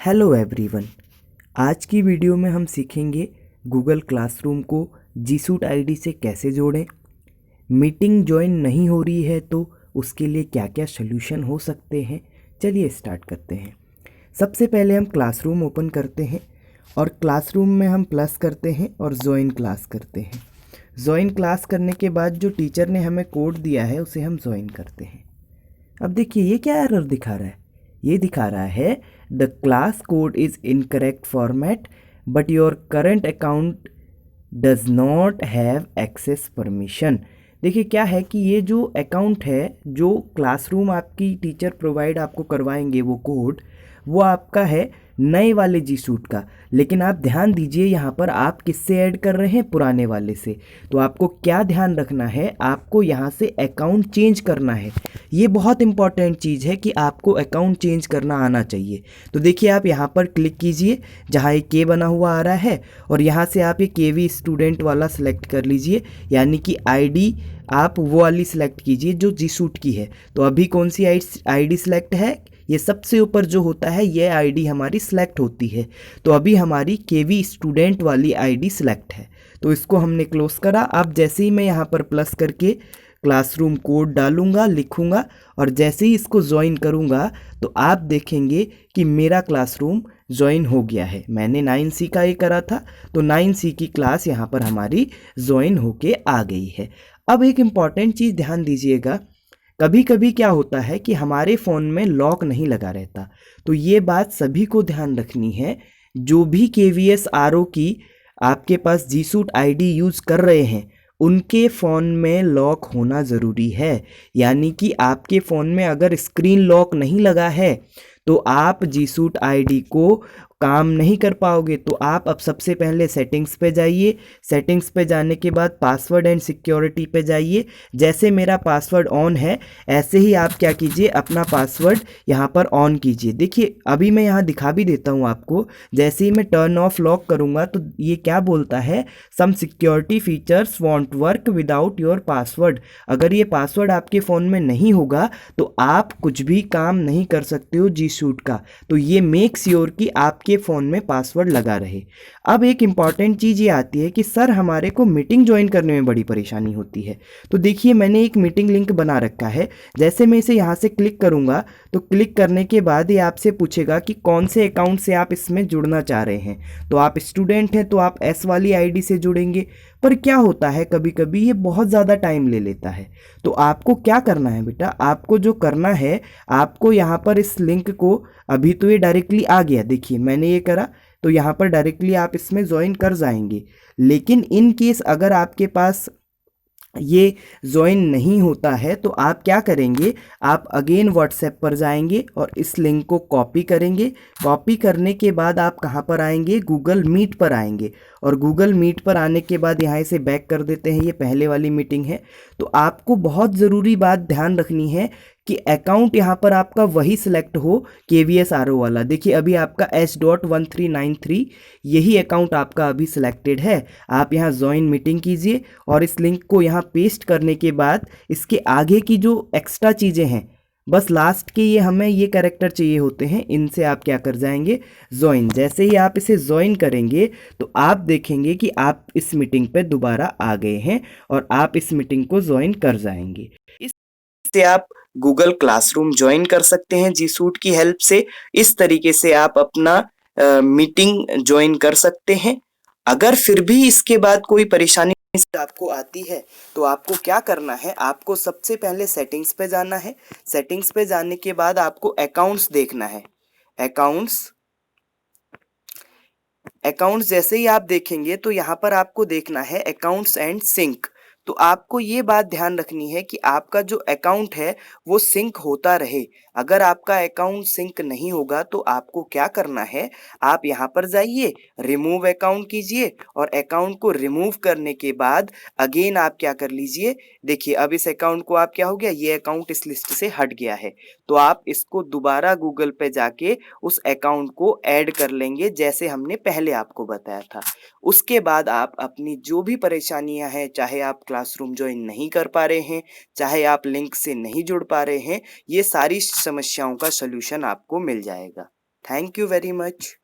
Hello everyone. आज की video में हम सीखेंगे गूगल क्लासरूम को जी सूट आईडी से कैसे जोड़ें। मीटिंग ज्वाइन नहीं हो रही है तो उसके लिए क्या क्या सलूशन हो सकते हैं। चलिए स्टार्ट करते हैं। सबसे पहले हम क्लासरूम ओपन करते हैं और क्लासरूम में हम प्लस करते हैं और ज्वाइन क्लास करते हैं। ज्वाइन क्लास करने के बाद जो टीचर ने हमें कोड दिया है उसे हम ज्वाइन करते हैं। अब देखिए ये क्या एरर दिखा रहा है। ये दिखा रहा है the class code is incorrect format but your current account does not have access permission. देखिए क्या है कि ये जो अकाउंट है, जो क्लासरूम आपकी टीचर प्रोवाइड आपको करवाएंगे, वो कोड वो आपका है नए वाले जी सूट का। लेकिन आप ध्यान दीजिए यहाँ पर आप किससे ऐड कर रहे हैं, पुराने वाले से। तो आपको क्या ध्यान रखना है, आपको यहाँ से अकाउंट चेंज करना है। ये बहुत इंपॉर्टेंट चीज़ है कि आपको अकाउंट चेंज करना आना चाहिए। तो देखिए आप यहाँ पर क्लिक कीजिए जहाँ एक के बना हुआ आ रहा है और यहाँ से आप ये केवी स्टूडेंट वाला सेलेक्ट कर लीजिए, यानी कि आईडी आप वो वाली सिलेक्ट कीजिए जो जी सूट की है। तो अभी कौन सी आईडी सिलेक्ट है, ये सबसे ऊपर जो होता है ये आईडी हमारी सिलेक्ट होती है। तो अभी हमारी केवी स्टूडेंट वाली आईडी सिलेक्ट है, तो इसको हमने क्लोज करा। अब जैसे ही मैं यहाँ पर प्लस करके क्लासरूम कोड डालूंगा, लिखूंगा और जैसे ही इसको ज्वाइन करूंगा तो आप देखेंगे कि मेरा क्लासरूम ज्वाइन हो गया है। मैंने 9C का ये करा था, तो 9C की क्लास यहाँ पर हमारी ज्वाइन होके आ गई है। अब एक इम्पॉर्टेंट चीज़ ध्यान दीजिएगा, कभी कभी क्या होता है कि हमारे फ़ोन में लॉक नहीं लगा रहता। तो ये बात सभी को ध्यान रखनी है। जो भी KVS RO की आपके पास जी सूट आईडी यूज़ कर रहे हैं उनके फ़ोन में लॉक होना ज़रूरी है। यानी कि आपके फ़ोन में अगर स्क्रीन लॉक नहीं लगा है तो आप जी सूट आईडी को काम नहीं कर पाओगे। तो आप अब सबसे पहले सेटिंग्स पे जाइए। सेटिंग्स पे जाने के बाद पासवर्ड एंड सिक्योरिटी पे जाइए। जैसे मेरा पासवर्ड ऑन है ऐसे ही आप क्या कीजिए, अपना पासवर्ड यहाँ पर ऑन कीजिए। देखिए अभी मैं यहाँ दिखा भी देता हूँ आपको। जैसे ही मैं टर्न ऑफ लॉक करूँगा तो ये क्या बोलता है, some security features won't work without your password. अगर ये पासवर्ड आपके फ़ोन में नहीं होगा तो आप कुछ भी काम नहीं कर सकते हो जी सूट का। तो ये मेक श्योर कि आपके फ़ोन में पासवर्ड लगा रहे। अब एक इम्पॉर्टेंट चीज़ ये आती है कि सर हमारे को मीटिंग ज्वाइन करने में बड़ी परेशानी होती है। तो देखिए मैंने एक मीटिंग लिंक बना रखा है। जैसे मैं इसे यहाँ से क्लिक करूँगा तो क्लिक करने के बाद ये आपसे पूछेगा कि कौन से अकाउंट से आप इसमें जुड़ना चाह रहे हैं। तो आप स्टूडेंट हैं तो आप एस वाली आईडी से जुड़ेंगे। पर क्या होता है कभी कभी ये बहुत ज़्यादा टाइम ले लेता है। तो आपको क्या करना है बेटा, आपको जो करना है, आपको यहाँ पर इस लिंक को, अभी तो ये डायरेक्टली आ गया, देखिए मैंने ये करा तो यहाँ पर डायरेक्टली आप इसमें ज्वाइन कर जाएंगे। लेकिन इन केस अगर आपके पास ये ज्वाइन नहीं होता है तो आप क्या करेंगे, आप अगेन व्हाट्सएप पर जाएंगे और इस लिंक को कॉपी करेंगे। कॉपी करने के बाद आप कहाँ पर आएंगे, गूगल मीट पर आएंगे। और गूगल मीट पर आने के बाद यहाँ से बैक कर देते हैं, ये पहले वाली मीटिंग है। तो आपको बहुत ज़रूरी बात ध्यान रखनी है कि अकाउंट यहाँ पर आपका वही सिलेक्ट हो KVS RO वाला। देखिए अभी आपका S.1393 यही अकाउंट आपका अभी सिलेक्टेड है। आप यहाँ ज्वाइन मीटिंग कीजिए और इस लिंक को यहाँ पेस्ट करने के बाद इसके आगे की जो एक्स्ट्रा चीज़ें हैं, बस लास्ट के ये हमें ये कैरेक्टर चाहिए होते हैं, इनसे आप क्या कर जाएंगे, ज्वाइन। जैसे ही आप इसे ज्वाइन करेंगे तो आप देखेंगे कि आप इस मीटिंग पे दोबारा आ गए हैं और आप इस मीटिंग को ज्वाइन कर जाएंगे। इससे आप गूगल क्लासरूम ज्वाइन कर सकते हैं जी सूट की हेल्प से। इस तरीके से आप अपना मीटिंग ज्वाइन कर सकते हैं। अगर फिर भी इसके बाद कोई परेशानी आपको आती है तो आपको क्या करना है, आपको सबसे पहले सेटिंग्स पे जाना है। सेटिंग्स पे जाने के बाद आपको अकाउंट्स देखना है। अकाउंट्स अकाउंट्स जैसे ही आप देखेंगे तो यहाँ पर आपको देखना है अकाउंट्स एंड सिंक। तो आपको ये बात ध्यान रखनी है कि आपका जो अकाउंट है वो सिंक होता रहे। अगर आपका अकाउंट सिंक नहीं होगा तो आपको क्या करना है, आप यहाँ पर जाइए, रिमूव अकाउंट कीजिए और अकाउंट को रिमूव करने के बाद अगेन आप क्या कर लीजिए, देखिए अब इस अकाउंट को आप क्या हो गया, ये अकाउंट इस लिस्ट से हट गया है। तो आप इसको दोबारा गूगल पे जाके उस अकाउंट को ऐड कर लेंगे जैसे हमने पहले आपको बताया था। उसके बाद आप अपनी जो भी परेशानियां हैं, चाहे आप क्लासरूम ज्वाइन नहीं कर पा रहे हैं, चाहे आप लिंक से नहीं जुड़ पा रहे हैं, ये सारी समस्याओं का सलूशन आपको मिल जाएगा। Thank you very much.